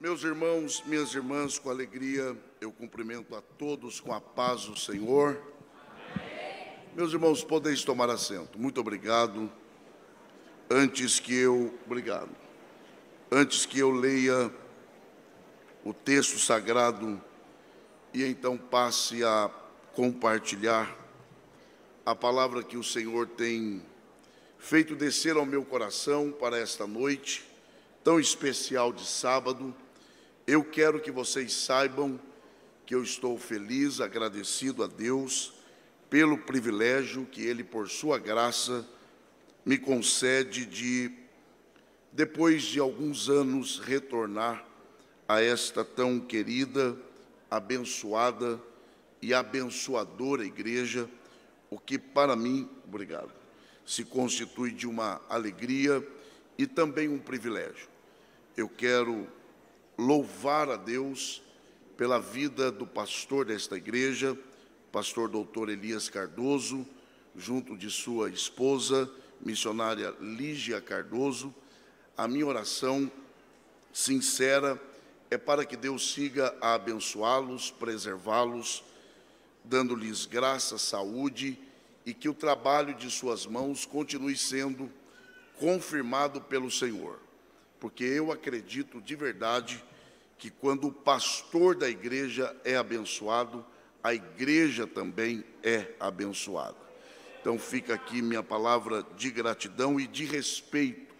Meus irmãos, minhas irmãs, com alegria, eu cumprimento a todos com a paz do Senhor. Amém. Meus irmãos, podeis tomar assento. Muito obrigado. Antes que eu leia o texto sagrado e então passe a compartilhar a palavra que o Senhor tem feito descer ao meu coração para esta noite tão especial de sábado, eu quero que vocês saibam que eu estou feliz, agradecido a Deus pelo privilégio que Ele, por sua graça, me concede de, depois de alguns anos, retornar a esta tão querida, abençoada e abençoadora igreja, o que para mim, obrigado, se constitui de uma alegria e também um privilégio. Eu quero louvar a Deus pela vida do pastor desta igreja, pastor doutor Elias Cardoso, junto de sua esposa, missionária Lígia Cardoso. A minha oração sincera é para que Deus siga a abençoá-los, preservá-los, dando-lhes graça, saúde, e que o trabalho de suas mãos continue sendo confirmado pelo Senhor. Porque eu acredito de verdade que quando o pastor da igreja é abençoado, a igreja também é abençoada. Então fica aqui minha palavra de gratidão e de respeito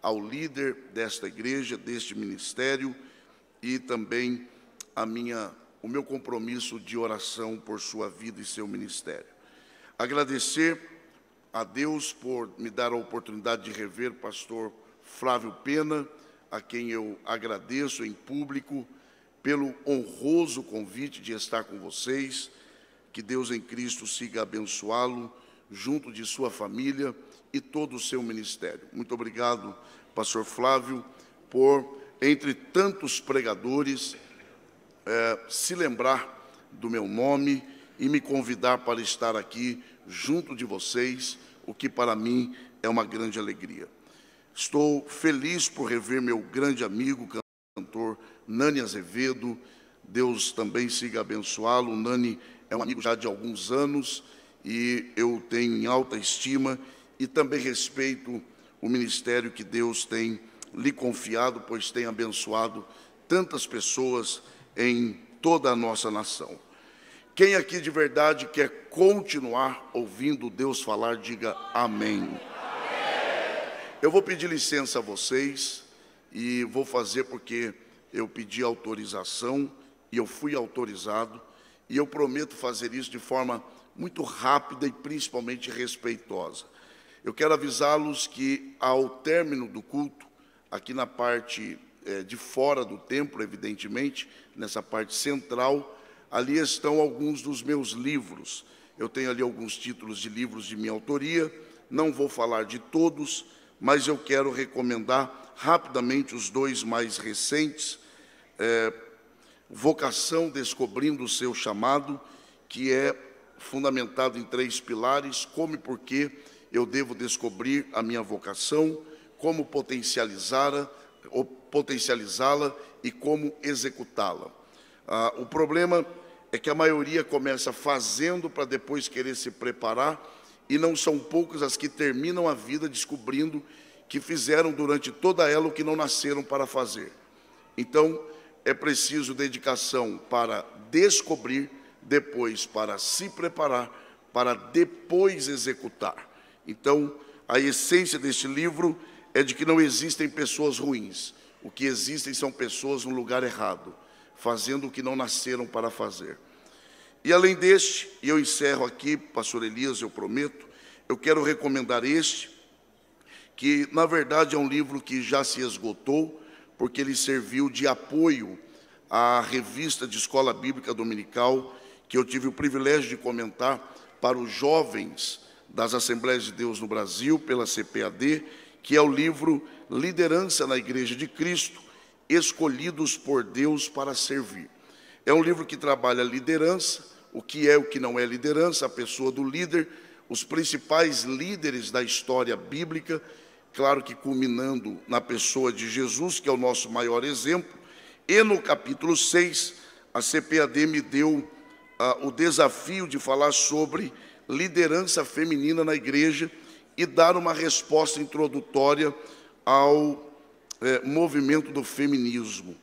ao líder desta igreja, deste ministério, e também o meu compromisso de oração por sua vida e seu ministério. Agradecer a Deus por me dar a oportunidade de rever o pastor Flávio Pena, a quem eu agradeço em público pelo honroso convite de estar com vocês. Que Deus em Cristo siga abençoá-lo, junto de sua família e todo o seu ministério. Muito obrigado, pastor Flávio, por, entre tantos pregadores, se lembrar do meu nome e me convidar para estar aqui junto de vocês, o que para mim é uma grande alegria. Estou feliz por rever meu grande amigo, cantor Nani Azevedo. Deus também siga abençoá-lo. O Nani é um amigo já de alguns anos e eu tenho em alta estima e também respeito o ministério que Deus tem lhe confiado, pois tem abençoado tantas pessoas em toda a nossa nação. Quem aqui de verdade quer continuar ouvindo Deus falar, diga amém. Eu vou pedir licença a vocês e vou fazer porque eu pedi autorização e eu fui autorizado, e eu prometo fazer isso de forma muito rápida e principalmente respeitosa. Eu quero avisá-los que ao término do culto, aqui na parte de fora do templo, evidentemente, nessa parte central, ali estão alguns dos meus livros. Eu tenho ali alguns títulos de livros de minha autoria, não vou falar de todos, mas eu quero recomendar rapidamente os dois mais recentes, Vocação Descobrindo o Seu Chamado, que é fundamentado em 3 pilares: como e por que eu devo descobrir a minha vocação, como potencializá-la e como executá-la. O problema é que a maioria começa fazendo para depois querer se preparar, e não são poucas as que terminam a vida descobrindo que fizeram durante toda ela o que não nasceram para fazer. Então, é preciso dedicação para descobrir, depois para se preparar, para depois executar. Então, a essência deste livro é de que não existem pessoas ruins. O que existem são pessoas no lugar errado, fazendo o que não nasceram para fazer. E além deste, e eu encerro aqui, pastor Elias, eu prometo, eu quero recomendar este, que na verdade é um livro que já se esgotou, porque ele serviu de apoio à revista de Escola Bíblica Dominical, que eu tive o privilégio de comentar para os jovens das Assembleias de Deus no Brasil, pela CPAD, que é o livro Liderança na Igreja de Cristo, Escolhidos por Deus para Servir. É um livro que trabalha liderança, o que é o que não é liderança, a pessoa do líder, os principais líderes da história bíblica, claro que culminando na pessoa de Jesus, que é o nosso maior exemplo, E no capítulo 6, a CPAD me deu o desafio de falar sobre liderança feminina na igreja e dar uma resposta introdutória ao movimento do feminismo.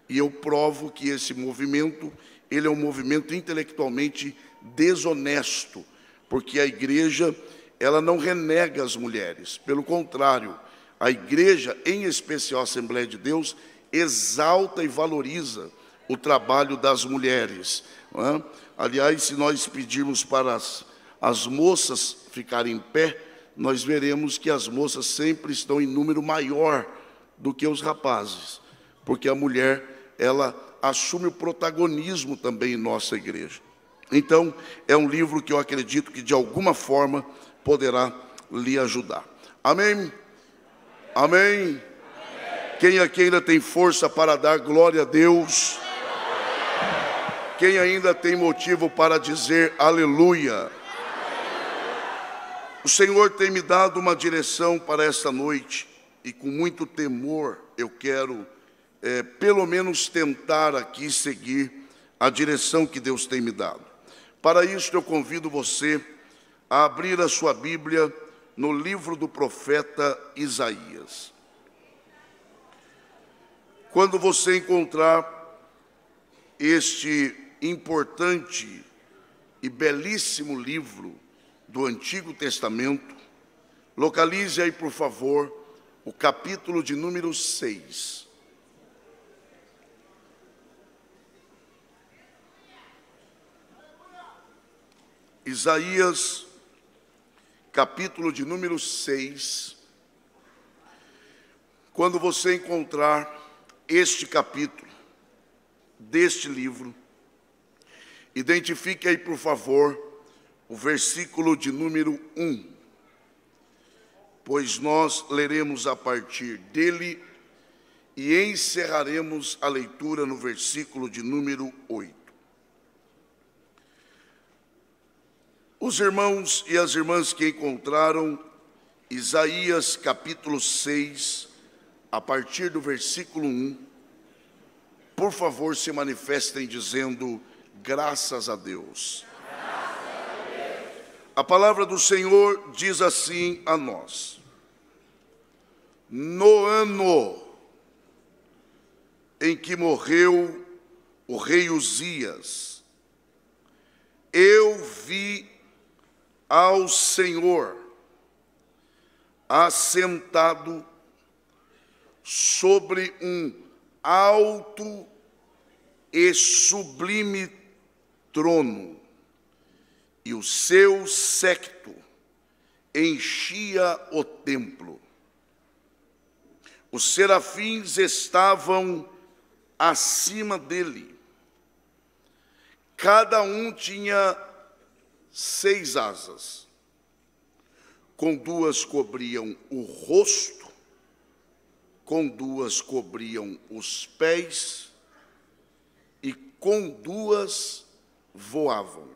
E eu provo que esse movimento, ele é um movimento intelectualmente desonesto, porque a igreja, ela não renega as mulheres. Pelo contrário, a igreja, em especial a Assembleia de Deus, exalta e valoriza o trabalho das mulheres, não é? Aliás, se nós pedirmos para as moças ficarem em pé, nós veremos que as moças sempre estão em número maior do que os rapazes, porque a mulher, ela assume o protagonismo também em nossa igreja. Então, é um livro que eu acredito que de alguma forma poderá lhe ajudar. Amém? Amém? Quem aqui ainda tem força para dar glória a Deus? Quem ainda tem motivo para dizer aleluia? O Senhor tem me dado uma direção para esta noite, e com muito temor eu quero, pelo menos tentar aqui seguir a direção que Deus tem me dado. Para isso eu convido você a abrir a sua Bíblia no livro do profeta Isaías. Quando você encontrar este importante e belíssimo livro do Antigo Testamento, localize aí, por favor, o capítulo de número 6. Isaías, capítulo de número 6. Quando você encontrar este capítulo deste livro, identifique aí, por favor, o versículo de número 1, pois nós leremos a partir dele e encerraremos a leitura no versículo de número 8. Os irmãos e as irmãs que encontraram Isaías capítulo 6, a partir do versículo 1, por favor, se manifestem dizendo graças a Deus. A palavra do Senhor diz assim a nós: no ano em que morreu o rei Uzias, eu vi ao Senhor assentado sobre um alto e sublime trono, e o seu séquito enchia o templo. Os serafins estavam acima dele. Cada um tinha 6 asas. Com 2 cobriam o rosto, com 2 cobriam os pés, e com 2 voavam.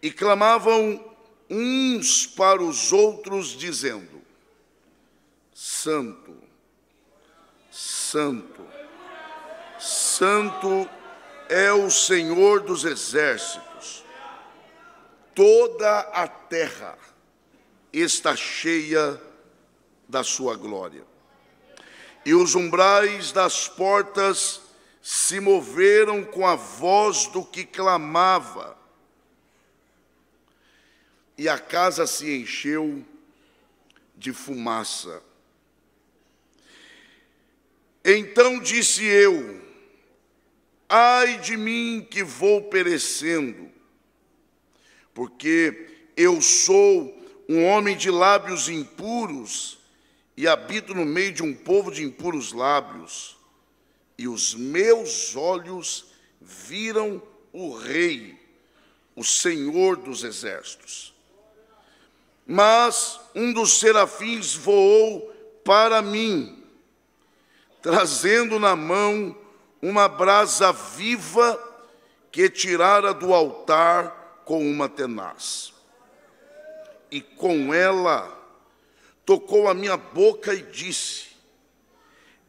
E clamavam uns para os outros, dizendo: Santo, Santo, Santo é o Senhor dos exércitos. Toda a terra está cheia da sua glória. E os umbrais das portas se moveram com a voz do que clamava, e a casa se encheu de fumaça. Então disse eu: ai de mim que vou perecendo, porque eu sou um homem de lábios impuros e habito no meio de um povo de impuros lábios, e os meus olhos viram o Rei, o Senhor dos exércitos. Mas um dos serafins voou para mim, trazendo na mão uma brasa viva que tirara do altar com uma tenaz. E com ela tocou a minha boca e disse: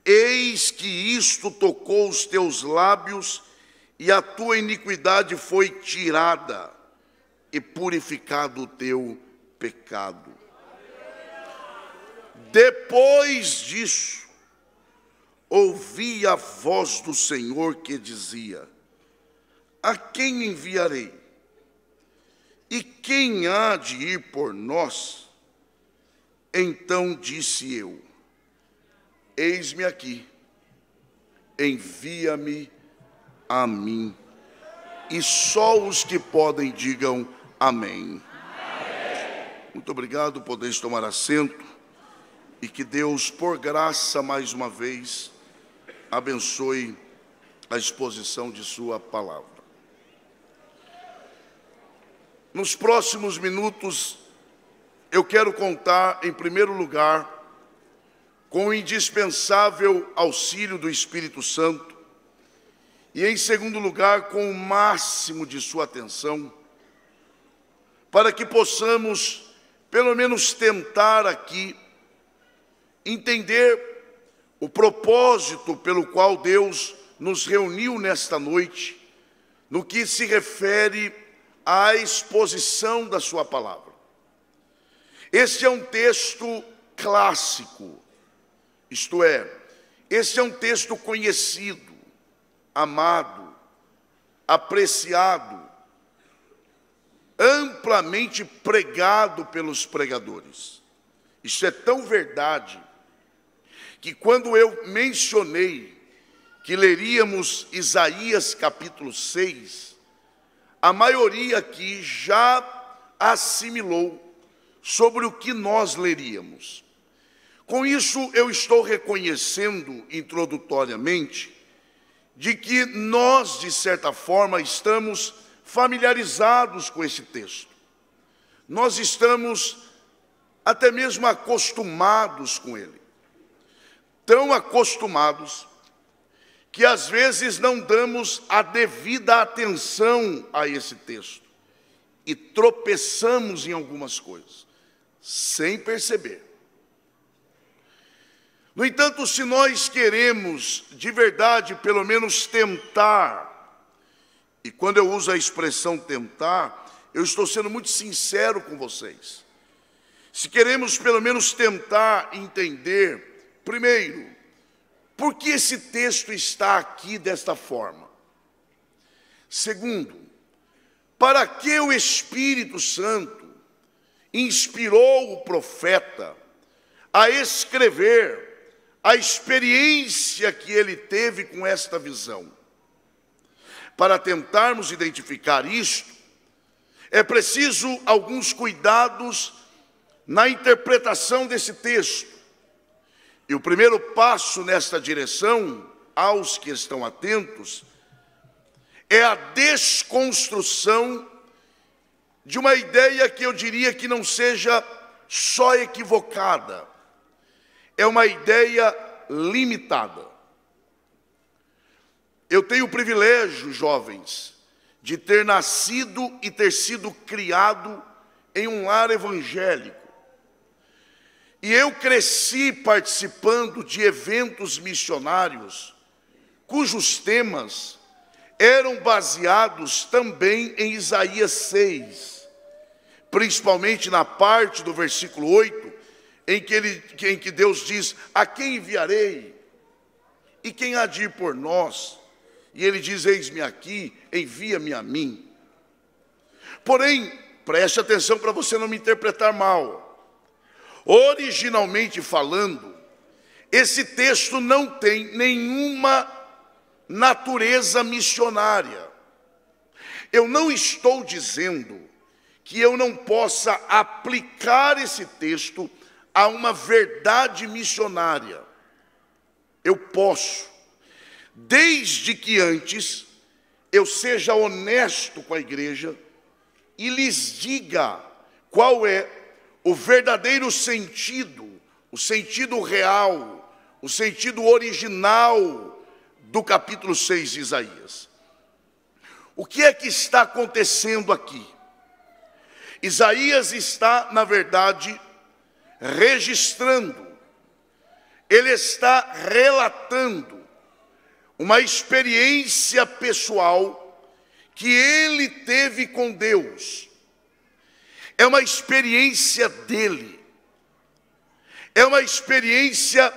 eis que isto tocou os teus lábios, e a tua iniquidade foi tirada, e purificado o teu pecado. Depois disso, ouvi a voz do Senhor que dizia: a quem enviarei? E quem há de ir por nós? Então disse eu: eis-me aqui, envia-me a mim. E só os que podem digam amém. Muito obrigado, podeis tomar assento, e que Deus, por graça, mais uma vez, abençoe a exposição de sua palavra. Nos próximos minutos, eu quero contar, em primeiro lugar, com o indispensável auxílio do Espírito Santo, e em segundo lugar, com o máximo de sua atenção, para que possamos, pelo menos tentar aqui, entender o propósito pelo qual Deus nos reuniu nesta noite, no que se refere à exposição da sua palavra. Este é um texto clássico, isto é, este é um texto conhecido, amado, apreciado, amplamente pregado pelos pregadores. Isso é tão verdade que quando eu mencionei que leríamos Isaías capítulo 6, a maioria aqui já assimilou sobre o que nós leríamos. Com isso, eu estou reconhecendo introdutoriamente de que nós, de certa forma, estamos familiarizados com esse texto. Nós estamos até mesmo acostumados com ele. Tão acostumados que às vezes não damos a devida atenção a esse texto e tropeçamos em algumas coisas, sem perceber. No entanto, se nós queremos de verdade, pelo menos tentar, e quando eu uso a expressão tentar, eu estou sendo muito sincero com vocês. Se queremos pelo menos tentar entender, primeiro, por que esse texto está aqui desta forma? Segundo, para que o Espírito Santo inspirou o profeta a escrever a experiência que ele teve com esta visão? Para tentarmos identificar isto, é preciso alguns cuidados na interpretação desse texto. E o primeiro passo nesta direção, aos que estão atentos, é a desconstrução de uma ideia que eu diria que não seja só equivocada, é uma ideia limitada. Eu tenho o privilégio, jovens, de ter nascido e ter sido criado em um lar evangélico. E eu cresci participando de eventos missionários, cujos temas eram baseados também em Isaías 6, principalmente na parte do versículo 8, em que Deus diz: a quem enviarei? E quem há de ir por nós? E ele diz: eis-me aqui, envia-me a mim. Porém, preste atenção para você não me interpretar mal. Originalmente falando, esse texto não tem nenhuma natureza missionária. Eu não estou dizendo que eu não possa aplicar esse texto a uma verdade missionária. Eu posso, desde que antes eu seja honesto com a igreja e lhes diga qual é o verdadeiro sentido, o sentido real, o sentido original do capítulo 6 de Isaías. O que é que está acontecendo aqui? Isaías está, na verdade, registrando ele está relatando uma experiência pessoal que ele teve com Deus. É uma experiência dele. É uma experiência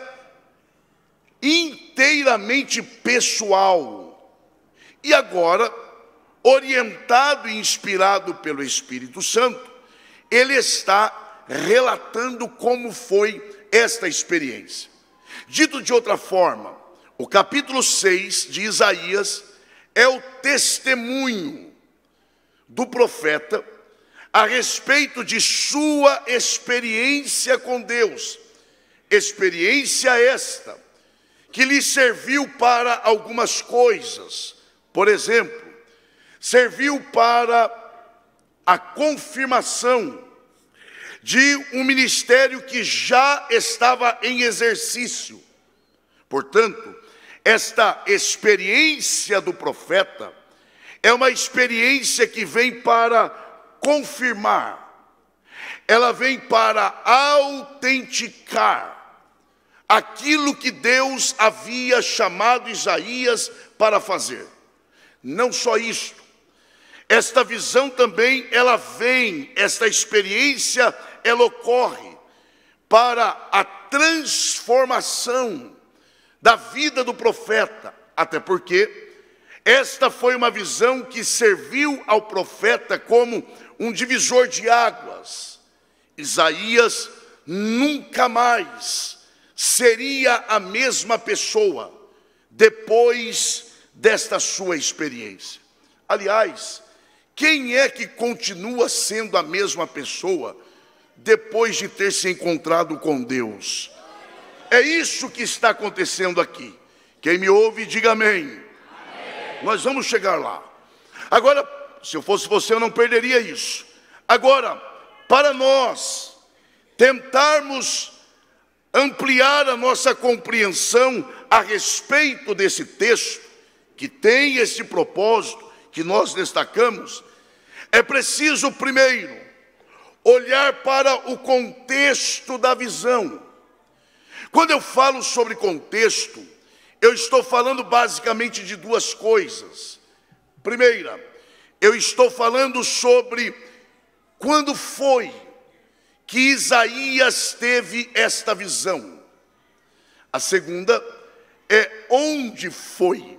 inteiramente pessoal. E agora, orientado e inspirado pelo Espírito Santo, ele está relatando como foi esta experiência. Dito de outra forma, o capítulo 6 de Isaías é o testemunho do profeta a respeito de sua experiência com Deus. Experiência esta que lhe serviu para algumas coisas. Por exemplo, serviu para a confirmação de um ministério que já estava em exercício. Portanto, esta experiência do profeta é uma experiência que vem para confirmar, ela vem para autenticar aquilo que Deus havia chamado Isaías para fazer. Não só isto, esta visão também, esta experiência, ela ocorre para a transformação da vida do profeta, até porque esta foi uma visão que serviu ao profeta como um divisor de águas. Isaías nunca mais seria a mesma pessoa depois desta sua experiência. Aliás, quem é que continua sendo a mesma pessoa depois de ter se encontrado com Deus? É isso que está acontecendo aqui. Quem me ouve, diga amém. Amém. Nós vamos chegar lá. Agora, se eu fosse você, eu não perderia isso. Agora, para nós tentarmos ampliar a nossa compreensão a respeito desse texto, que tem esse propósito que nós destacamos, é preciso primeiro olhar para o contexto da visão. Quando eu falo sobre contexto, eu estou falando basicamente de duas coisas. Primeira, eu estou falando sobre quando foi que Isaías teve esta visão. A segunda é onde foi.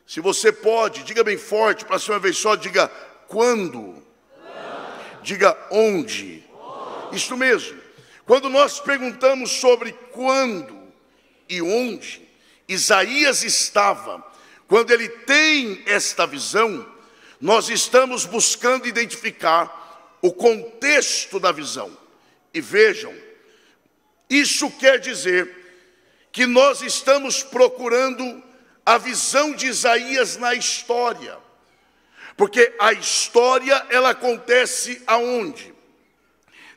Se você pode, diga bem forte, para ser uma vez só, diga quando. Diga onde. Isso mesmo. Quando nós perguntamos sobre quando e onde Isaías estava, quando ele tem esta visão, nós estamos buscando identificar o contexto da visão. E vejam, isso quer dizer que nós estamos procurando a visão de Isaías na história. Porque a história, ela acontece aonde?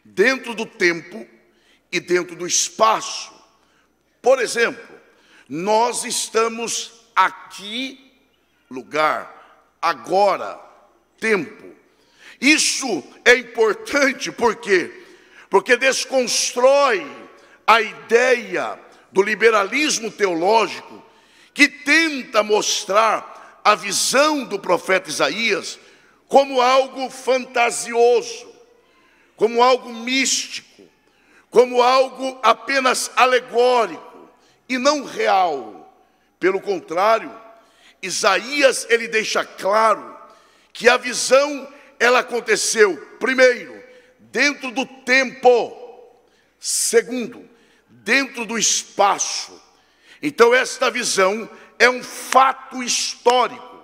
Dentro do tempo e dentro do espaço. Por exemplo, nós estamos aqui, lugar, agora, tempo. Isso é importante porque desconstrói a ideia do liberalismo teológico que tenta mostrar a visão do profeta Isaías como algo fantasioso, como algo místico, como algo apenas alegórico e não real. Pelo contrário, Isaías, ele deixa claro que a visão, ela aconteceu, primeiro, dentro do tempo, segundo, dentro do espaço. Então esta visão é um fato histórico.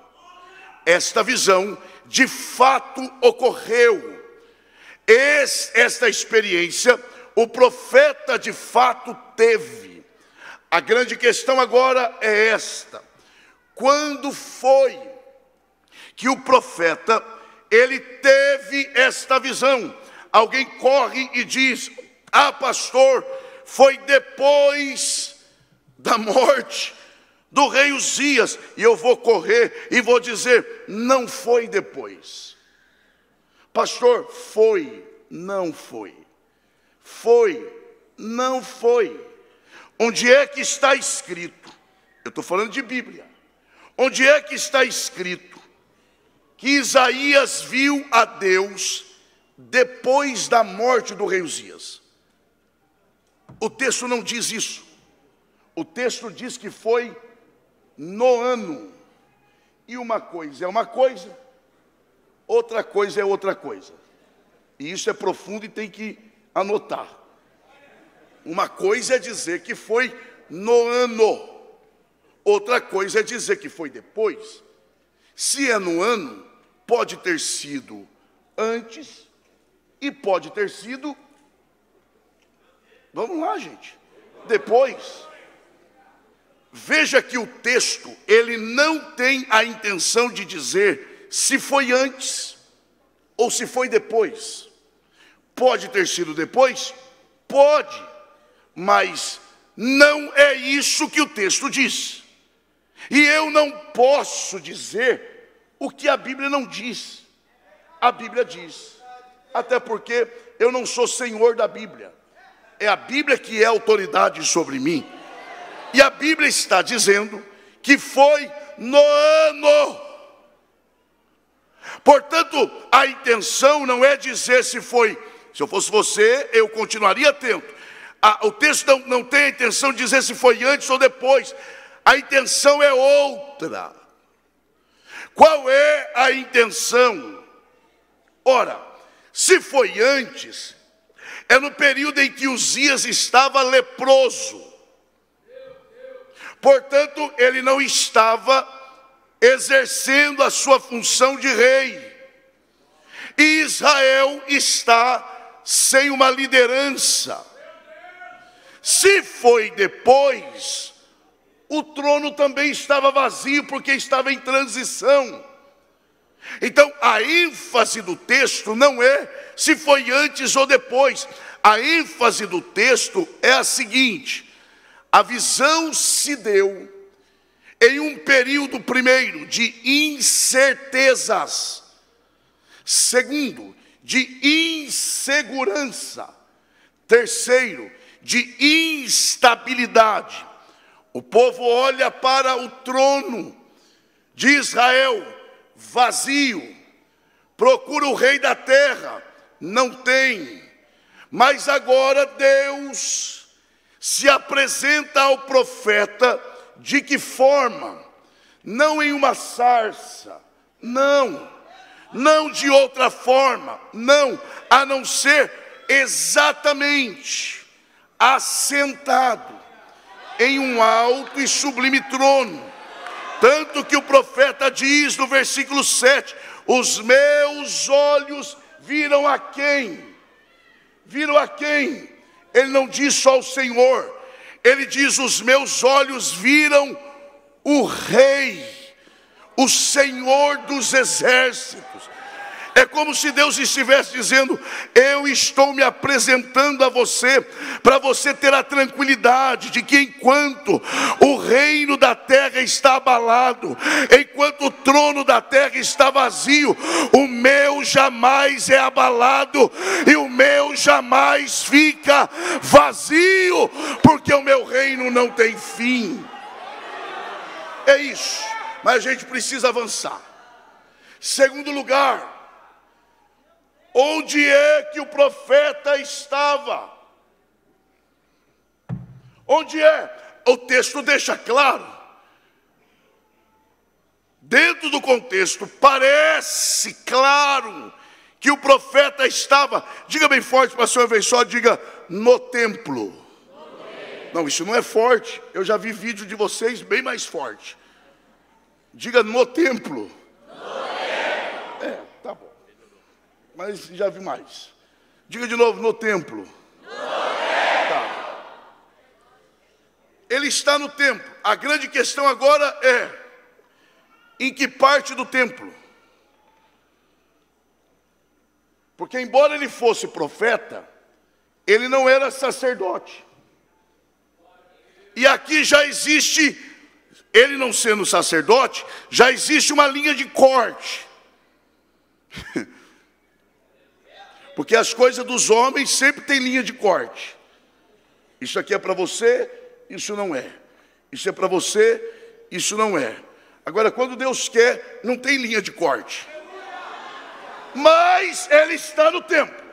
Esta visão de fato ocorreu. Esta experiência o profeta de fato teve. A grande questão agora é esta: quando foi que o profeta ele teve esta visão? Alguém corre e diz: ah, pastor, foi depois da morte do rei Uzias. E eu vou correr e vou dizer: não foi depois. Pastor, foi, não foi. Foi, não foi. onde é que está escrito, eu estou falando de Bíblia, onde é que está escrito que Isaías viu a Deus depois da morte do rei Uzias? O texto não diz isso. O texto diz que foi no ano. E uma coisa é uma coisa, outra coisa é outra coisa. E isso é profundo e tem que anotar. Uma coisa é dizer que foi no ano, outra coisa é dizer que foi depois. Se é no ano, pode ter sido antes e pode ter sido, vamos lá, gente, depois. Veja que o texto, ele não tem a intenção de dizer se foi antes ou se foi depois. Pode ter sido depois? Pode, mas não é isso que o texto diz. E eu não posso dizer o que a Bíblia não diz. A Bíblia diz. Até porque eu não sou senhor da Bíblia. É a Bíblia que é autoridade sobre mim. E a Bíblia está dizendo que foi no ano. Portanto, a intenção não é dizer se foi. Se eu fosse você, eu continuaria atento. O texto não tem a intenção de dizer se foi antes ou depois. A intenção é outra. Qual é a intenção? Ora, se foi antes, é no período em que Uzias estava leproso. Portanto, ele não estava exercendo a sua função de rei. E Israel está sem uma liderança. Se foi depois, o trono também estava vazio, porque estava em transição. Então, a ênfase do texto não é se foi antes ou depois. A ênfase do texto é a seguinte: a visão se deu em um período, primeiro, de incertezas. Segundo, de insegurança. Terceiro, de instabilidade. O povo olha para o trono de Israel vazio, procura o rei da terra, não tem. Mas agora Deus se apresenta ao profeta de que forma? Não em uma sarça, não de outra forma, não, a não ser exatamente assentado em um alto e sublime trono. Tanto que o profeta diz no versículo 7, os meus olhos viram a quem? Viram a quem? Ele não diz só o Senhor, ele diz os meus olhos viram o Rei, o Senhor dos exércitos. É como se Deus estivesse dizendo, eu estou me apresentando a você, para você ter a tranquilidade de que enquanto o reino da terra está abalado, enquanto o trono da terra está vazio, o meu jamais é abalado, e o meu jamais fica vazio, porque o meu reino não tem fim. É isso, mas a gente precisa avançar. Segundo lugar, onde é que o profeta estava? Onde é? O texto deixa claro. Dentro do contexto, parece claro que o profeta estava, diga bem forte para a senhora ver só, diga, no templo. Não, isso não é forte. Eu já vi vídeo de vocês bem mais forte. Diga no templo. Tá bom. Mas já vi mais. Diga de novo, no templo. Tá. Ele está no templo. A grande questão agora é, em que parte do templo? Porque embora ele fosse profeta, ele não era sacerdote. E aqui já existe, ele não sendo sacerdote, já existe uma linha de corte. Porque as coisas dos homens sempre tem linha de corte. Isso aqui é para você, isso não é. Isso é para você, isso não é. Agora, quando Deus quer, não tem linha de corte. Mas Ele está no templo.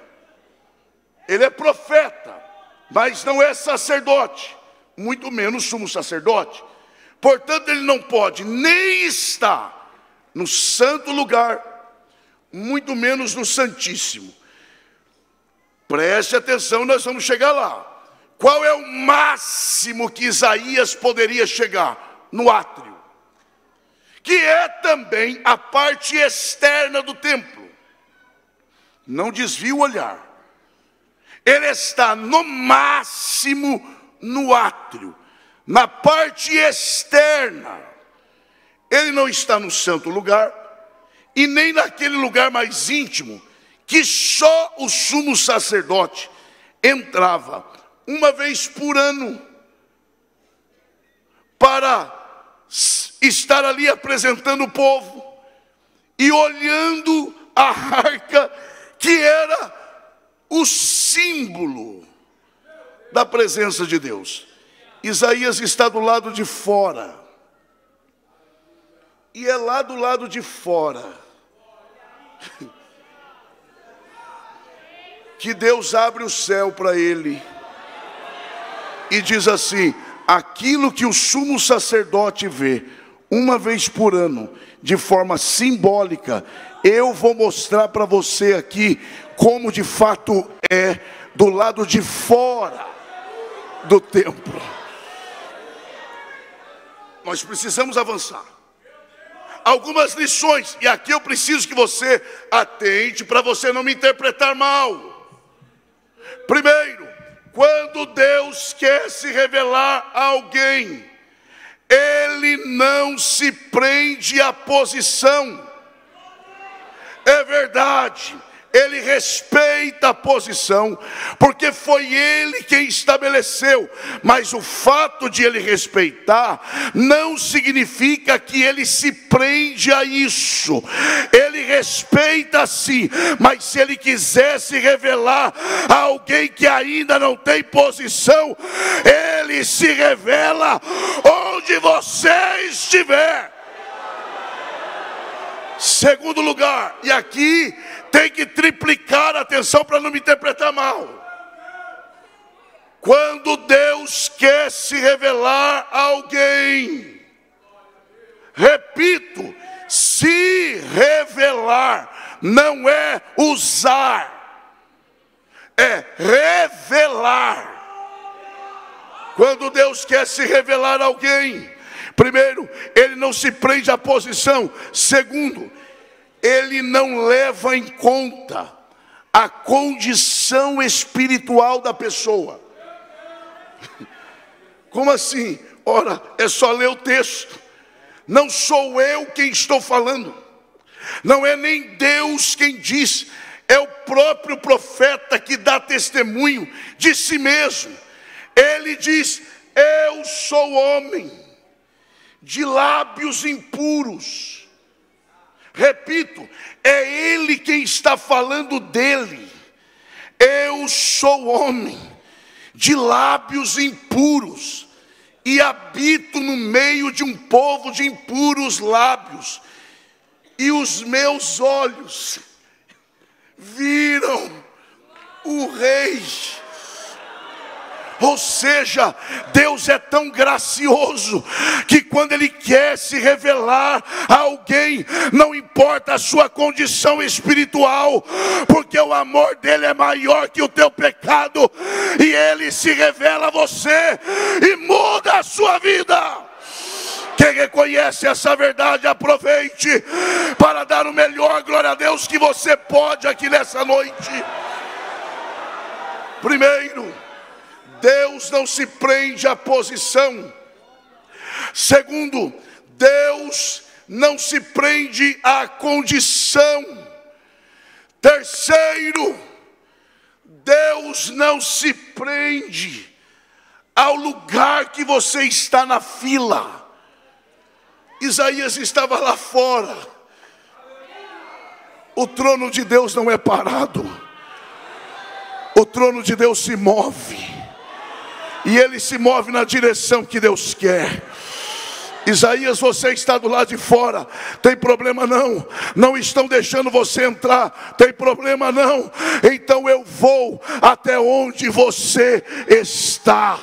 Ele é profeta, mas não é sacerdote, muito menos sumo sacerdote. Portanto, Ele não pode nem estar no santo lugar, muito menos no santíssimo. Preste atenção, nós vamos chegar lá. Qual é o máximo que Isaías poderia chegar? No átrio, que é também a parte externa do templo. Não desvie o olhar. Ele está no máximo no átrio, na parte externa. Ele não está no santo lugar e nem naquele lugar mais íntimo que só o sumo sacerdote entrava uma vez por ano para estar ali apresentando o povo e olhando a arca, que era o símbolo da presença de Deus. Isaías está do lado de fora. E é lá do lado de fora que Deus abre o céu para ele e diz assim: aquilo que o sumo sacerdote vê uma vez por ano, de forma simbólica, eu vou mostrar para você aqui como de fato é do lado de fora do templo. Nós precisamos avançar. Algumas lições, e aqui eu preciso que você atente para você não me interpretar mal. Primeiro, quando Deus quer se revelar a alguém, Ele não se prende à posição. É verdade, Ele respeita a posição, porque foi Ele quem estabeleceu. Mas o fato de Ele respeitar não significa que Ele se prende a isso. Ele respeita sim, mas se Ele quiser se revelar a alguém que ainda não tem posição, Ele se revela onde você estiver. Segundo lugar, e aqui tem que triplicar a atenção para não me interpretar mal. Quando Deus quer se revelar a alguém, repito, se revelar não é usar, é revelar. Quando Deus quer se revelar a alguém, primeiro, Ele não se prende à posição. Segundo, Ele não leva em conta a condição espiritual da pessoa. Como assim? Ora, é só ler o texto. Não sou eu quem estou falando. Não é nem Deus quem diz. É o próprio profeta que dá testemunho de si mesmo. Ele diz: eu sou homem de lábios impuros. Repito, é Ele quem está falando dele. Eu sou homem de lábios impuros e habito no meio de um povo de impuros lábios. E os meus olhos viram o Rei. Ou seja, Deus é tão gracioso que quando Ele quer se revelar a alguém, não importa a sua condição espiritual, porque o amor dele é maior que o teu pecado, e Ele se revela a você e muda a sua vida. Quem reconhece essa verdade, aproveite para dar o melhor glória a Deus que você pode aqui nessa noite. Primeiro, Deus não se prende à posição. Segundo, Deus não se prende à condição. Terceiro, Deus não se prende ao lugar que você está na fila. Isaías estava lá fora. O trono de Deus não é parado. O trono de Deus se move. e ele se move na direção que Deus quer. Isaías, você está do lado de fora, tem problema não? Não estão deixando você entrar, tem problema não? Então eu vou até onde você está.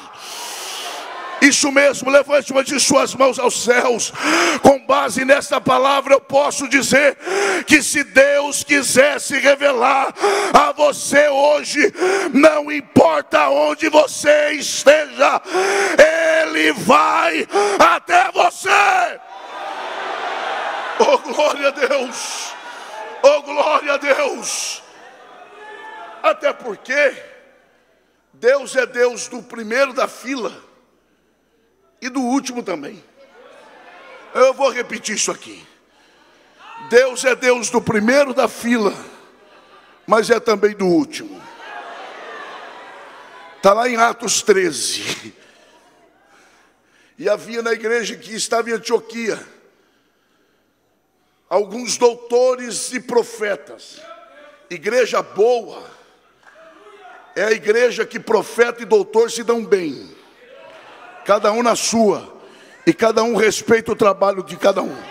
Isso mesmo, levante uma de suas mãos aos céus. Com base nesta palavra eu posso dizer que se Deus quiser se revelar a você hoje, não importa onde você esteja, Ele vai até você. Oh, glória a Deus! Oh, glória a Deus! Até porque Deus é Deus do primeiro da fila e do último também. Eu vou repetir isso aqui. Deus é Deus do primeiro da fila, mas é também do último. Está lá em Atos 13. E havia na igreja que estava em Antioquia alguns doutores e profetas. Igreja boa é a igreja que profeta e doutor se dão bem, cada um na sua, e cada um respeita o trabalho de cada um.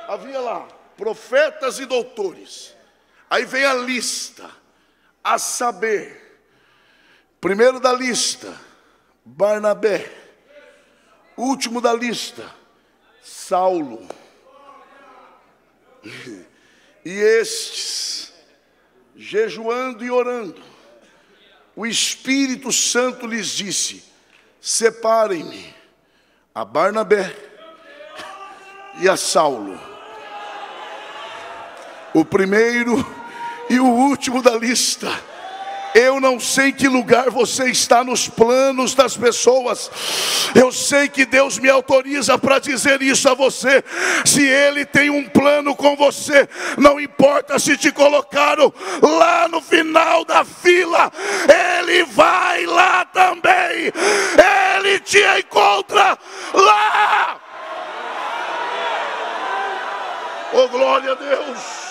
Havia lá profetas e doutores. Aí vem a lista, a saber, primeiro da lista, Barnabé. Último da lista, Saulo. E estes, jejuando e orando, o Espírito Santo lhes disse: separem-me a Barnabé e a Saulo, o primeiro e o último da lista. Eu não sei que lugar você está nos planos das pessoas. Eu sei que Deus me autoriza para dizer isso a você. Se Ele tem um plano com você, não importa se te colocaram lá no final da fila, Ele vai lá também. Ele te encontra lá. Oh, glória a Deus.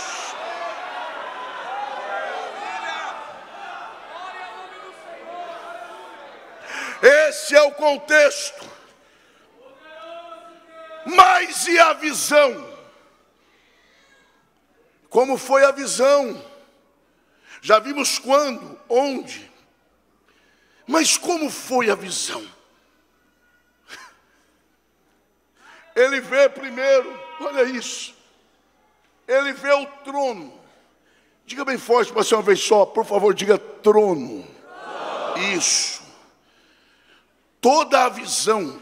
Esse é o contexto. Mas e a visão? Como foi a visão? Já vimos quando, onde. Mas como foi a visão? Ele vê primeiro, olha isso. Ele vê o trono. Diga bem forte para você uma vez só, por favor, diga trono. Isso. Toda a visão,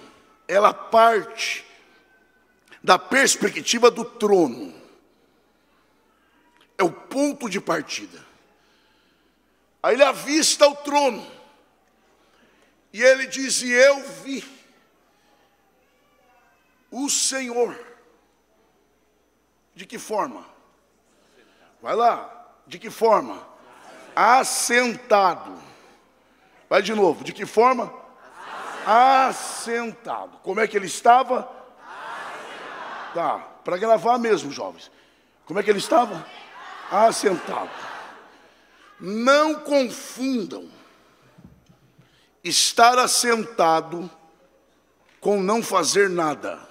ela parte da perspectiva do trono. É o ponto de partida. Aí ele avista o trono. E ele diz: e eu vi o Senhor. De que forma? Vai lá. De que forma? Assentado. Vai de novo. De que forma? Assentado. Como é que ele estava? Assentado. Tá, para gravar mesmo, jovens. Como é que ele estava? Assentado. Não confundam estar assentado com não fazer nada.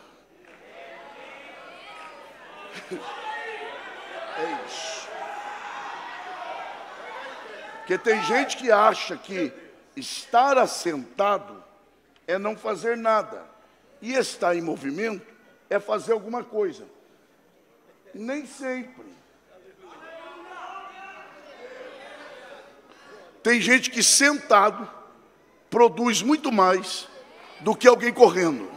É isso. Porque tem gente que acha que estar assentado é não fazer nada, e estar em movimento é fazer alguma coisa. Nem sempre. Tem gente que sentado produz muito mais do que alguém correndo.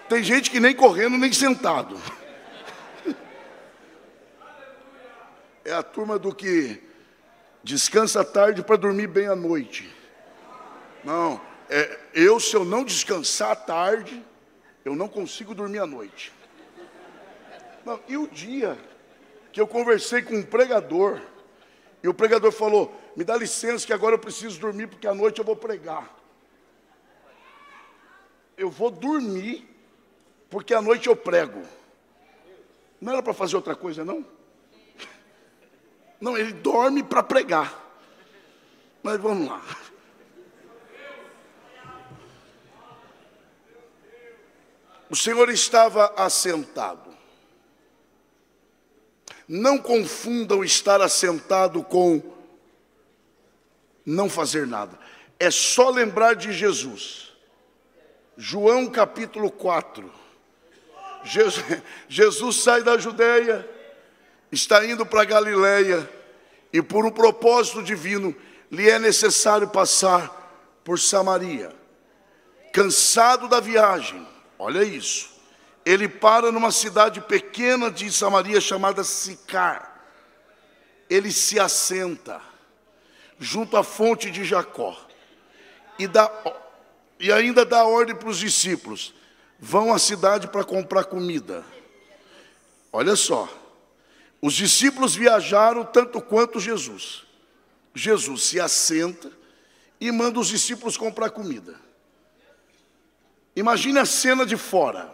Tem gente que nem correndo, nem sentado. É a turma do que descansa tarde para dormir bem à noite. Não, se eu não descansar tarde, eu não consigo dormir à noite. Não, e o dia que eu conversei com um pregador, e o pregador falou: me dá licença que agora eu preciso dormir, porque à noite eu vou pregar. Eu vou dormir, porque à noite eu prego. Não era para fazer outra coisa, não? Não, ele dorme para pregar. Mas vamos lá. O Senhor estava assentado. Não confunda o estar assentado com não fazer nada. É só lembrar de Jesus. João capítulo 4. Jesus sai da Judeia, está indo para Galileia, e por um propósito divino, lhe é necessário passar por Samaria. Cansado da viagem, olha isso, ele para numa cidade pequena de Samaria chamada Sicar. Ele se assenta junto à fonte de Jacó e ainda dá ordem para os discípulos: vão à cidade para comprar comida. Olha só, os discípulos viajaram tanto quanto Jesus. Jesus se assenta e manda os discípulos comprar comida. Imagine a cena de fora.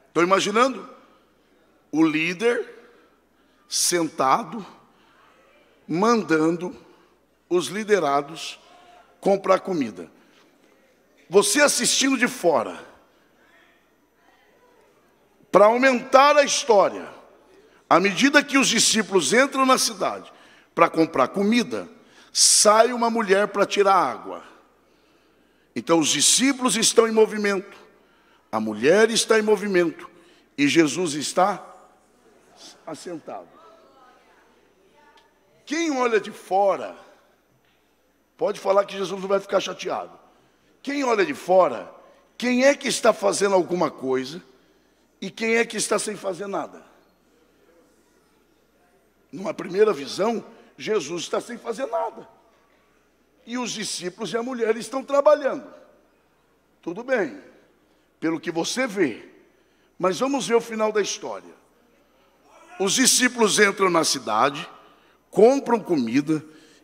Estão imaginando? O líder sentado, mandando os liderados comprar comida. Você assistindo de fora. Para aumentar a história, à medida que os discípulos entram na cidade para comprar comida, sai uma mulher para tirar água. Então os discípulos estão em movimento, a mulher está em movimento e Jesus está assentado. Quem olha de fora pode falar que Jesus não vai ficar chateado. Quem olha de fora, quem é que está fazendo alguma coisa e quem é que está sem fazer nada? Numa primeira visão, Jesus está sem fazer nada. E os discípulos e a mulher estão trabalhando. Tudo bem, pelo que você vê. Mas vamos ver o final da história. Os discípulos entram na cidade, compram comida.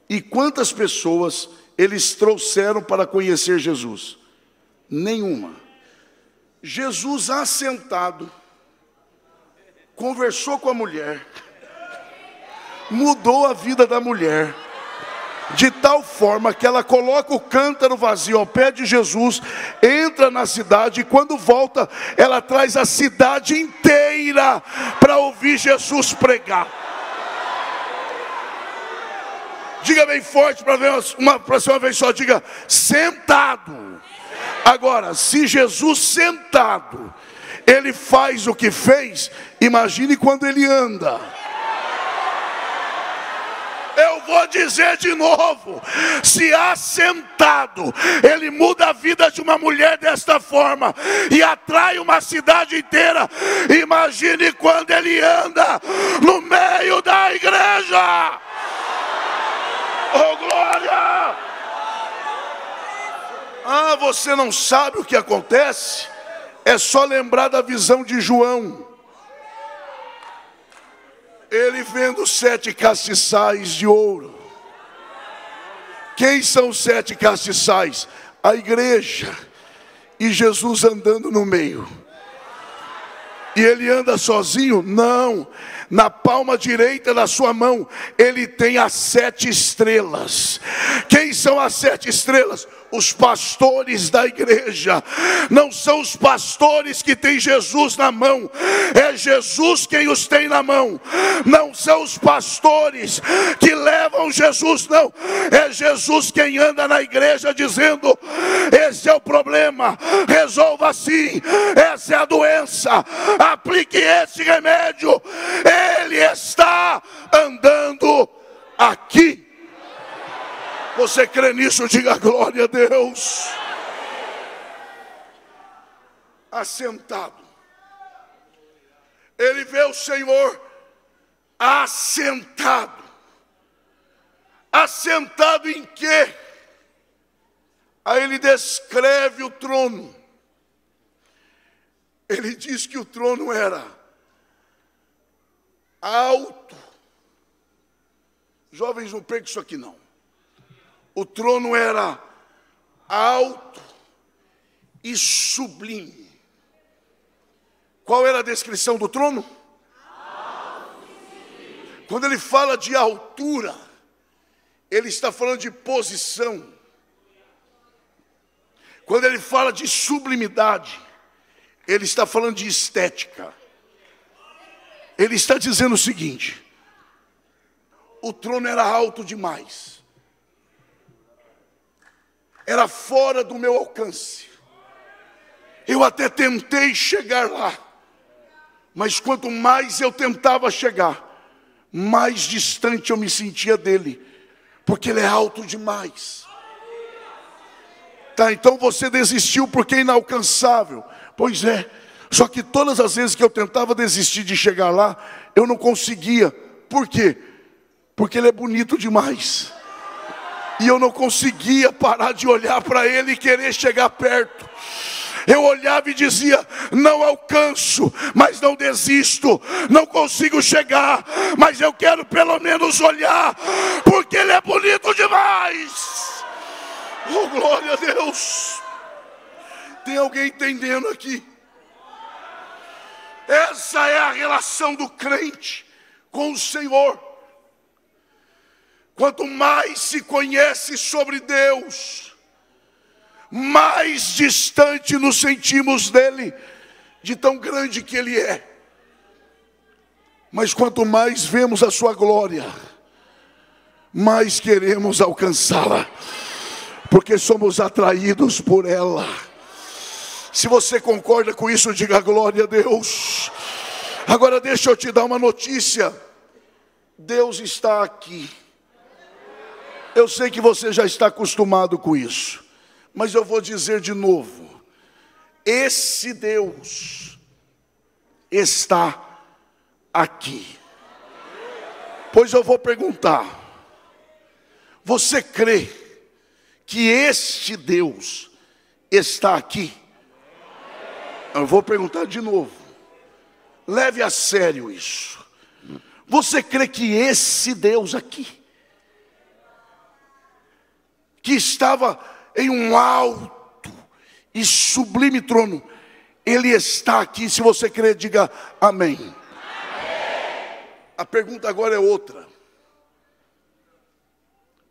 E quantas pessoas eles trouxeram para conhecer Jesus? Nenhuma. Jesus assentado, conversou com a mulher, mudou a vida da mulher, de tal forma que ela coloca o cântaro vazio ao pé de Jesus, entra na cidade, e quando volta, ela traz a cidade inteira para ouvir Jesus pregar. Diga bem forte para ser uma vez só, diga: sentado. Agora, se Jesus sentado, ele faz o que fez, imagine quando ele anda. Eu vou dizer de novo: se assentado, ele muda a vida de uma mulher desta forma e atrai uma cidade inteira, imagine quando ele anda no meio da igreja. Oh, glória! Ah, você não sabe o que acontece? É só lembrar da visão de João. Ele vendo 7 castiçais de ouro. Quem são os 7 castiçais? A igreja. E Jesus andando no meio. E ele anda sozinho? Não. Na palma direita da sua mão, ele tem as 7 estrelas. Quem são as 7 estrelas? Os pastores da igreja. Não são os pastores que têm Jesus na mão, é Jesus quem os tem na mão. Não são os pastores que levam Jesus, não. É Jesus quem anda na igreja dizendo: esse é o problema, resolva assim. Essa é a doença, aplique esse remédio. Ele está andando aqui. Você crê nisso? Diga glória a Deus. Assentado. Ele vê o Senhor assentado. Assentado em quê? Aí ele descreve o trono. Ele diz que o trono era alto. Jovens, não percam isso aqui não. O trono era alto e sublime. Qual era a descrição do trono? Quando ele fala de altura, ele está falando de posição. Quando ele fala de sublimidade, ele está falando de estética. Ele está dizendo o seguinte: o trono era alto demais, era fora do meu alcance. Eu até tentei chegar lá, mas quanto mais eu tentava chegar, mais distante eu me sentia dele, porque ele é alto demais. Tá, então você desistiu porque é inalcançável. Pois é, só que todas as vezes que eu tentava desistir de chegar lá, eu não conseguia. Por quê? Porque ele é bonito demais. E eu não conseguia parar de olhar para ele e querer chegar perto. Eu olhava e dizia: não alcanço, mas não desisto. Não consigo chegar, mas eu quero pelo menos olhar, porque ele é bonito demais. Oh, glória a Deus. Tem alguém entendendo aqui? Essa é a relação do crente com o Senhor. Quanto mais se conhece sobre Deus, mais distante nos sentimos dele, de tão grande que ele é. Mas quanto mais vemos a sua glória, mais queremos alcançá-la, porque somos atraídos por ela. Se você concorda com isso, diga glória a Deus. Agora deixa eu te dar uma notícia: Deus está aqui. Eu sei que você já está acostumado com isso, mas eu vou dizer de novo: esse Deus está aqui. Pois eu vou perguntar: você crê que este Deus está aqui? Eu vou perguntar de novo. Leve a sério isso. Você crê que esse Deus aqui, que estava em um alto e sublime trono, ele está aqui? Se você crê, diga amém. Amém. A pergunta agora é outra: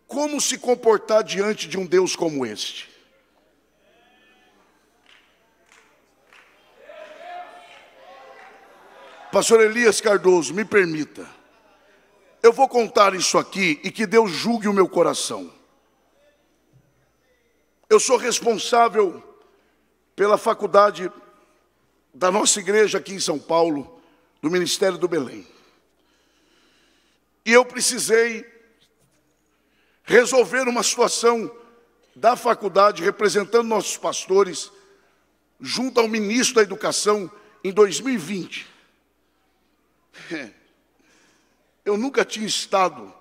como se comportar diante de um Deus como este? Pastor Elias Cardoso, me permita. Eu vou contar isso aqui e que Deus julgue o meu coração. Eu sou responsável pela faculdade da nossa igreja aqui em São Paulo, do Ministério do Belém. E eu precisei resolver uma situação da faculdade, representando nossos pastores, junto ao ministro da Educação, em 2020. Eu nunca tinha estado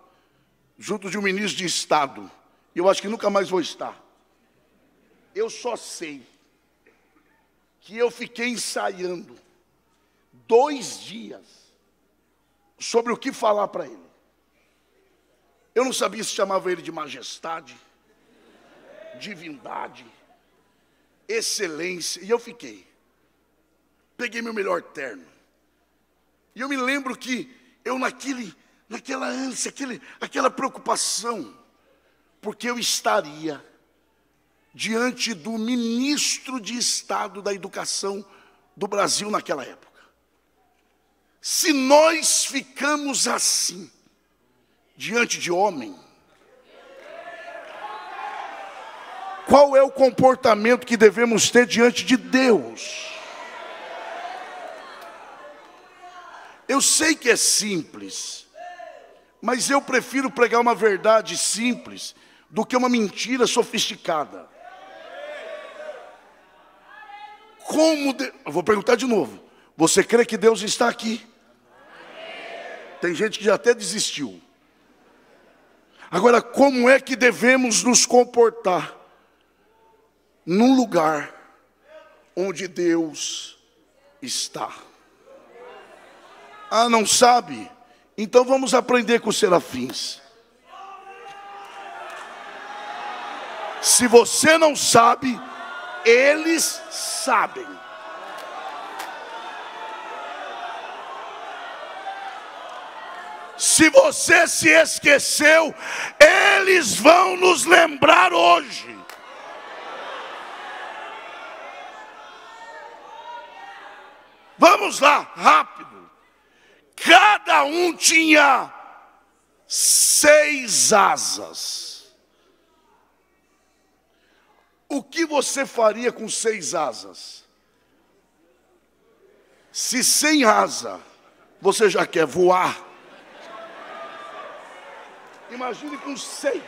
junto de um ministro de Estado, e eu acho que nunca mais vou estar. Eu só sei que eu fiquei ensaiando 2 dias sobre o que falar para ele. Eu não sabia se chamava ele de majestade, divindade, excelência, e eu fiquei. Peguei meu melhor terno. E eu me lembro que eu naquela ânsia, aquela preocupação, porque eu estaria diante do ministro de Estado da Educação do Brasil naquela época. Se nós ficamos assim, diante de homem, qual é o comportamento que devemos ter diante de Deus? Eu sei que é simples, mas eu prefiro pregar uma verdade simples do que uma mentira sofisticada. Eu vou perguntar de novo: você crê que Deus está aqui? Tem gente que já até desistiu. Agora, como é que devemos nos comportar num lugar onde Deus está? Ah, não sabe? Então vamos aprender com os serafins. Se você não sabe, eles sabem. Se você se esqueceu, eles vão nos lembrar hoje. Vamos lá, rápido. Cada um tinha 6 asas. O que você faria com 6 asas? Se sem asa você já quer voar, imagine com 6.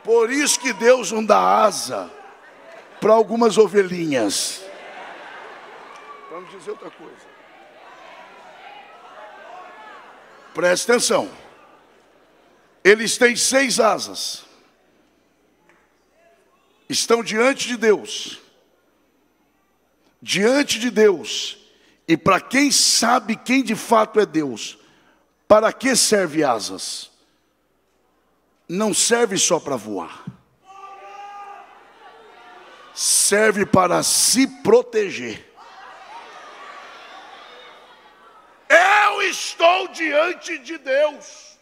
Por isso que Deus não dá asa para algumas ovelhinhas. Vamos dizer outra coisa. Preste atenção. Eles têm 6 asas. Estão diante de Deus. Diante de Deus. E para quem sabe quem de fato é Deus, para que serve asas? Não serve só para voar. Serve para se proteger. Eu estou diante de Deus.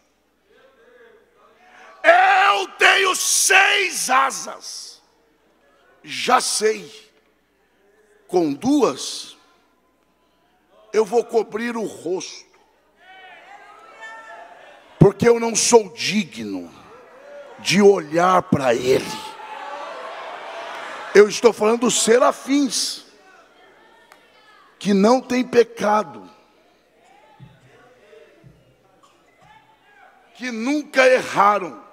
Eu tenho 6 asas. Já sei. Com 2, eu vou cobrir o rosto. Porque eu não sou digno de olhar para Ele. Eu estou falando dos serafins, que não tem pecado, que nunca erraram,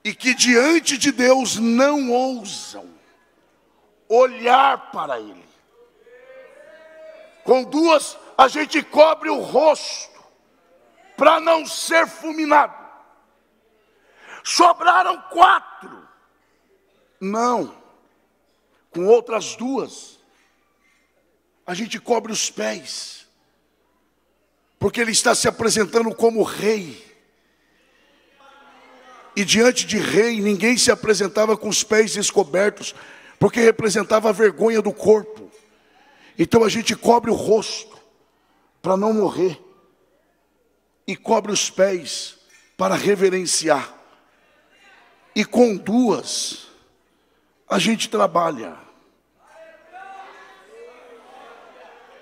e que diante de Deus não ousam olhar para Ele. Com 2, a gente cobre o rosto, para não ser fulminado. Sobraram 4. Não. Com outras 2, a gente cobre os pés. Porque Ele está se apresentando como rei. E diante de rei, ninguém se apresentava com os pés descobertos, porque representava a vergonha do corpo. Então a gente cobre o rosto, para não morrer. E cobre os pés, para reverenciar. E com 2, a gente trabalha.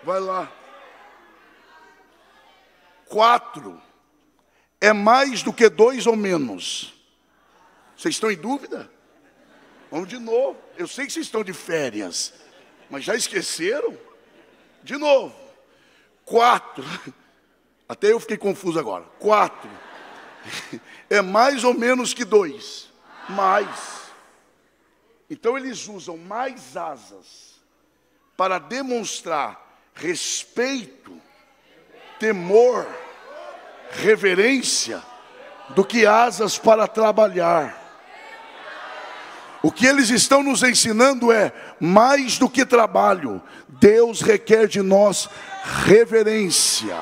Vai lá. 4 é mais do que 2 ou menos? Vocês estão em dúvida? Vamos de novo. Eu sei que vocês estão de férias, mas já esqueceram? De novo. 4. Até eu fiquei confuso agora. 4 é mais ou menos que 2? Mais. Então eles usam mais asas para demonstrar respeito, temor, reverência, do que asas para trabalhar. O que eles estão nos ensinando é, mais do que trabalho, Deus requer de nós reverência.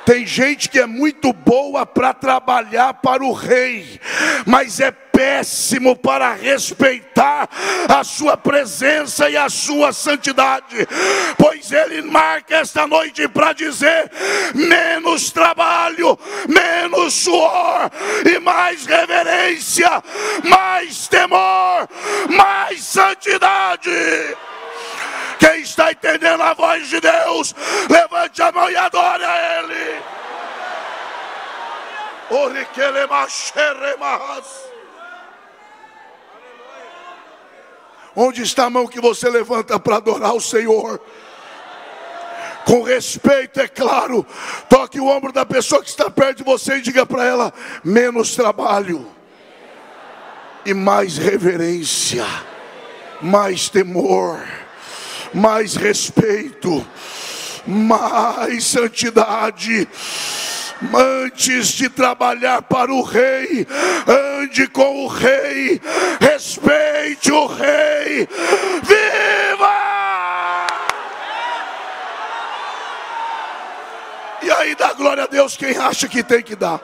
Tem gente que é muito boa para trabalhar para o rei, mas é péssimo para respeitar a sua presença e a sua santidade. Pois Ele marca esta noite para dizer: menos trabalho, menos suor e mais reverência, mais temor, mais santidade. Quem está entendendo a voz de Deus, levante a mão e adore a Ele. Onde está a mão que você levanta para adorar o Senhor? Com respeito, é claro. Toque o ombro da pessoa que está perto de você e diga para ela: menos trabalho e mais reverência, mais temor, mais respeito, mais santidade. Antes de trabalhar para o rei, ande com o rei, respeite o rei. Viva! E aí dá glória a Deus quem acha que tem que dar.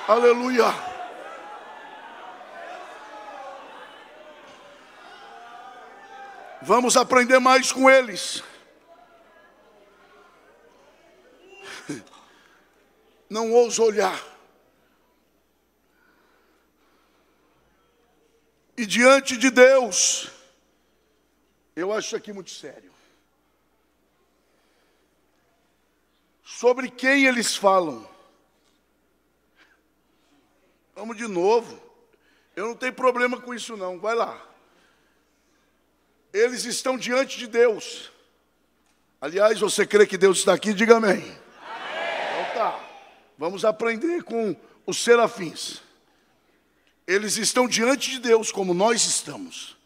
Aleluia. Vamos aprender mais com eles. Não ouso olhar. E diante de Deus, eu acho isso aqui muito sério. Sobre quem eles falam? Vamos de novo. Eu não tenho problema com isso não, vai lá. Eles estão diante de Deus. Aliás, você crê que Deus está aqui? Diga amém. Então tá. Vamos aprender com os serafins. Eles estão diante de Deus como nós estamos.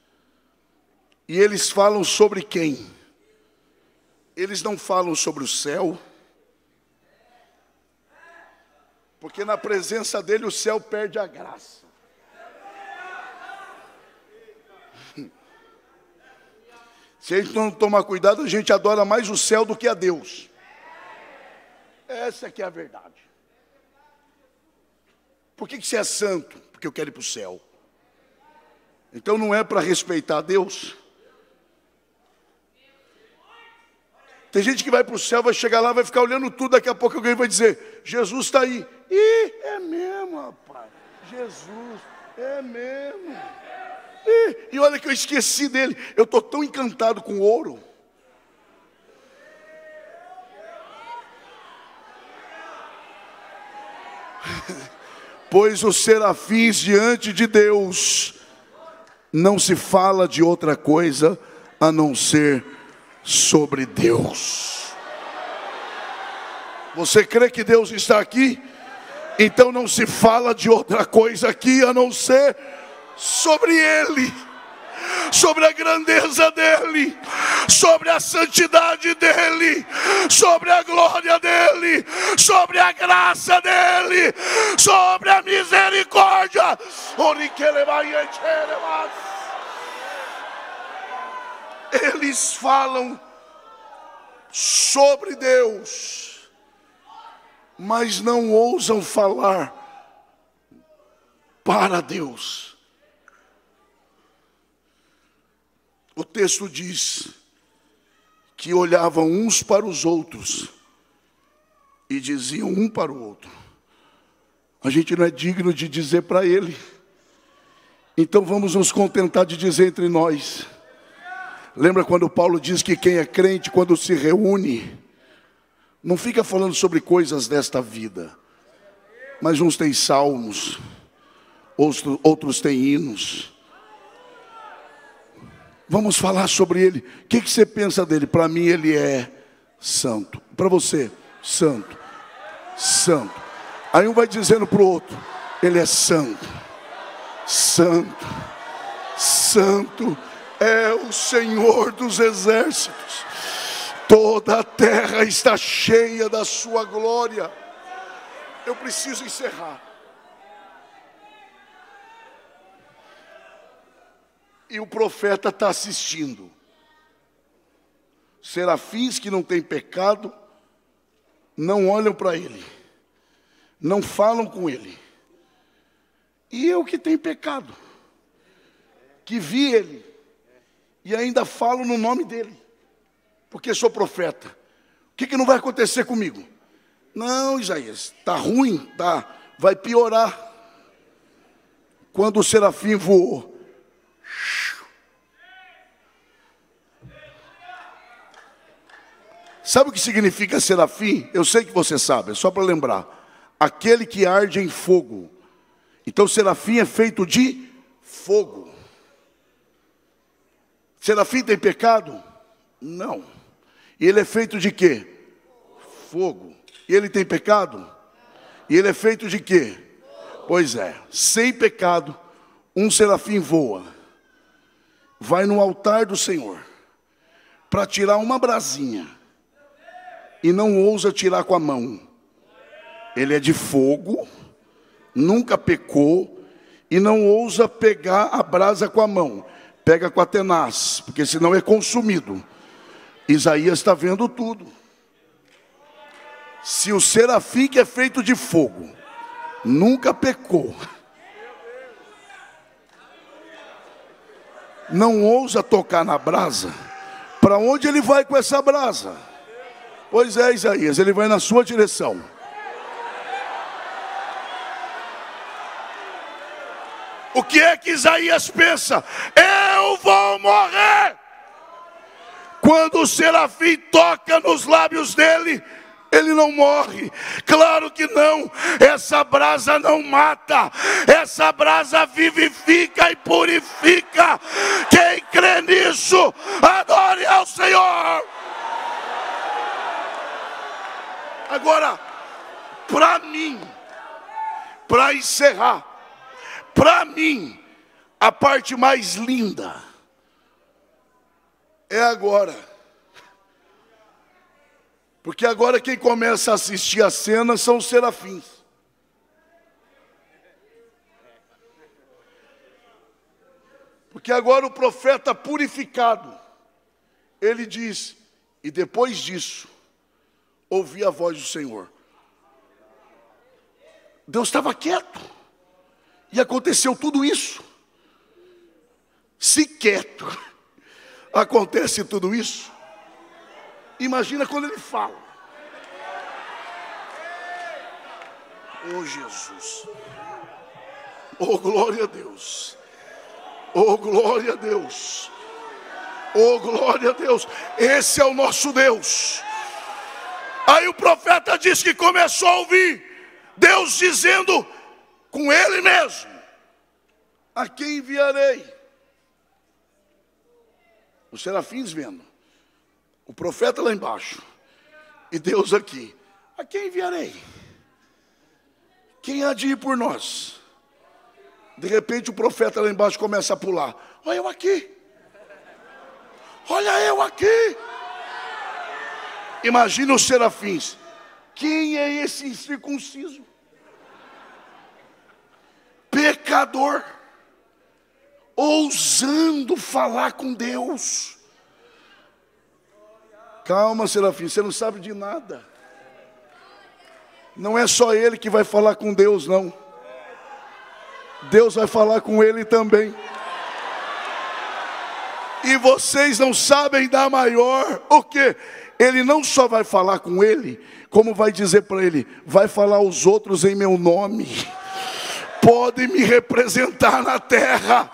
E eles falam sobre quem? Eles não falam sobre o céu. Porque na presença dele o céu perde a graça. Se a gente não tomar cuidado, a gente adora mais o céu do que a Deus. Essa que é a verdade. Por que você é santo? Porque eu quero ir para o céu. Então não é para respeitar Deus. Tem gente que vai para o céu, vai chegar lá, vai ficar olhando tudo, daqui a pouco alguém vai dizer, Jesus está aí. Ih, é mesmo, rapaz. Jesus, é mesmo. E olha que eu esqueci dele. Eu estou tão encantado com ouro. Pois os serafins diante de Deus não se fala de outra coisa a não ser sobre Deus. Você crê que Deus está aqui? Então não se fala de outra coisa aqui a não ser sobre Ele, sobre a grandeza dEle, sobre a santidade dEle, sobre a glória dEle, sobre a graça dEle, sobre a misericórdia. Eles falam sobre Deus, mas não ousam falar para Deus. O texto diz que olhavam uns para os outros e diziam um para o outro: a gente não é digno de dizer para ele, então vamos nos contentar de dizer entre nós. Lembra quando Paulo diz que quem é crente, quando se reúne, não fica falando sobre coisas desta vida, mas uns têm salmos, outros têm hinos. Vamos falar sobre ele. O que você pensa dele? Para mim ele é santo. Para você, santo, santo. Aí um vai dizendo para o outro, ele é santo, santo, santo é o Senhor dos exércitos. Toda a terra está cheia da sua glória. Eu preciso encerrar. E o profeta está assistindo. Serafins que não têm pecado, não olham para ele, não falam com ele. E eu que tenho pecado, que vi ele, e ainda falo no nome dele, porque sou profeta. O que não vai acontecer comigo? Não, Isaías, está ruim, vai piorar. Quando o serafim voou, sabe o que significa serafim? Eu sei que você sabe, é só para lembrar. Aquele que arde em fogo. Então serafim é feito de fogo. Serafim tem pecado? Não. E ele é feito de quê? Fogo. E ele tem pecado? E ele é feito de quê? Pois é, sem pecado, um serafim voa, vai no altar do Senhor para tirar uma brasinha e não ousa tirar com a mão. Ele é de fogo, nunca pecou e não ousa pegar a brasa com a mão. Pega com a tenaz, porque senão é consumido. Isaías está vendo tudo. Se o serafim que é feito de fogo nunca pecou, não ousa tocar na brasa, para onde ele vai com essa brasa? Pois é, Isaías, ele vai na sua direção. O que é que Isaías pensa? Eu vou morrer. Quando o serafim toca nos lábios dele, ele não morre. Claro que não. Essa brasa não mata. Essa brasa vivifica e purifica. Quem crê nisso, adore ao Senhor. Agora, para mim, para encerrar, para mim, a parte mais linda é agora. Porque agora quem começa a assistir a cena são os serafins. Porque agora o profeta purificado, ele diz, e depois disso, ouvi a voz do Senhor. Deus estava quieto. E aconteceu tudo isso. Se quieto acontece tudo isso, imagina quando ele fala. Oh Jesus. Oh glória a Deus. Oh glória a Deus. Oh glória a Deus. Esse é o nosso Deus. Aí o profeta diz que começou a ouvir Deus dizendo com ele mesmo: a quem enviarei? Os serafins vendo, o profeta lá embaixo e Deus aqui. A quem enviarei? Quem há de ir por nós? De repente o profeta lá embaixo começa a pular. Olha eu aqui. Olha eu aqui. Imagina os serafins. Quem é esse incircunciso? Pecador, ousando falar com Deus. Calma, serafim, você não sabe de nada. Não é só ele que vai falar com Deus, não. Deus vai falar com ele também. E vocês não sabem da maior. O quê? Ele não só vai falar com ele, como vai dizer para ele: vai falar aos outros em meu nome. Pode me representar na terra.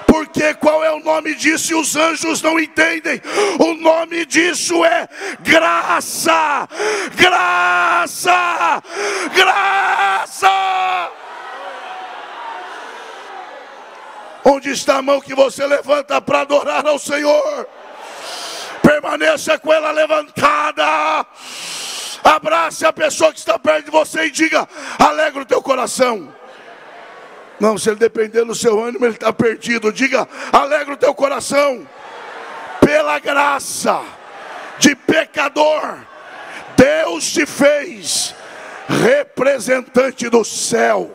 Porque qual é o nome disso? E os anjos não entendem. O nome disso é graça. Graça. Graça. Onde está a mão que você levanta para adorar ao Senhor? Permaneça com ela levantada. Abrace a pessoa que está perto de você e diga: alegra o teu coração. Não, se ele depender do seu ânimo, ele está perdido. Diga: alegra o teu coração. Pela graça de pecador, Deus te fez representante do céu.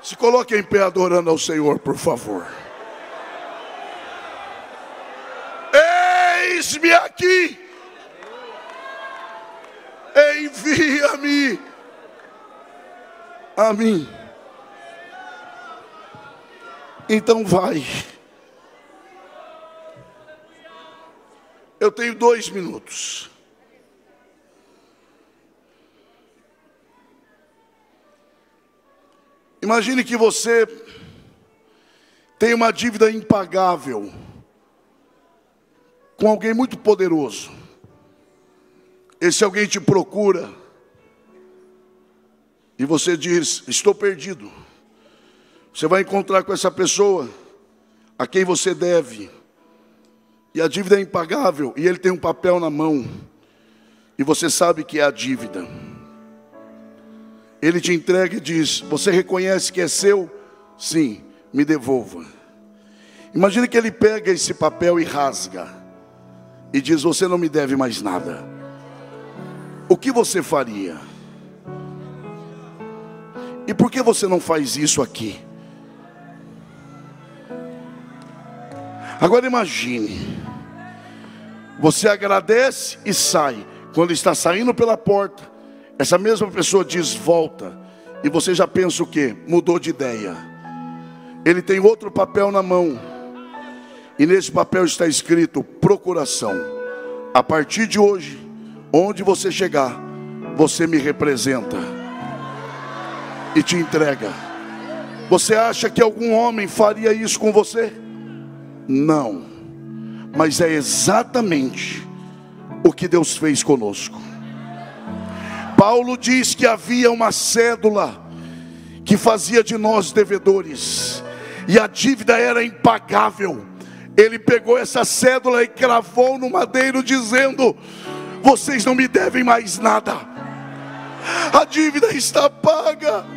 Se coloque em pé adorando ao Senhor, por favor. Eis-me aqui. Envia-me a mim. Então vai. Eu tenho 2 minutos. Imagine que você tem uma dívida impagável com alguém muito poderoso. Esse alguém te procura e você diz: estou perdido. Você vai encontrar com essa pessoa a quem você deve, e a dívida é impagável, e ele tem um papel na mão, e você sabe que é a dívida. Ele te entrega e diz: você reconhece que é seu? Sim, me devolva. Imagina que ele pega esse papel e rasga e diz: você não me deve mais nada. O que você faria? E por que você não faz isso aqui? Agora imagine, você agradece e sai. Quando está saindo pela porta, essa mesma pessoa diz volta, e você já pensa o quê? Mudou de ideia. Ele tem outro papel na mão, e nesse papel está escrito procuração. A partir de hoje, onde você chegar, você me representa e te entrega. Você acha que algum homem faria isso com você? Não, mas é exatamente o que Deus fez conosco. Paulo diz que havia uma cédula que fazia de nós devedores, e a dívida era impagável. Ele pegou essa cédula e cravou no madeiro, dizendo: vocês não me devem mais nada, a dívida está paga.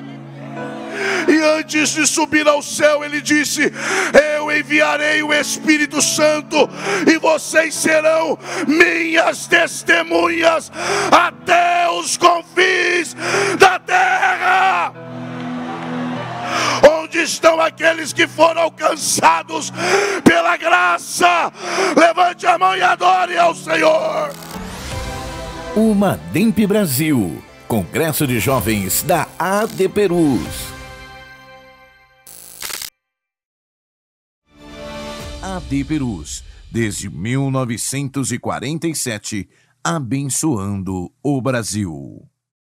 E antes de subir ao céu, ele disse: eu enviarei o Espírito Santo, e vocês serão minhas testemunhas até os confins da terra. Onde estão aqueles que foram alcançados pela graça? Levante a mão e adore ao Senhor. O Mademp Brasil, Congresso de Jovens da ADPERUS. ADPERUS, desde 1947, abençoando o Brasil.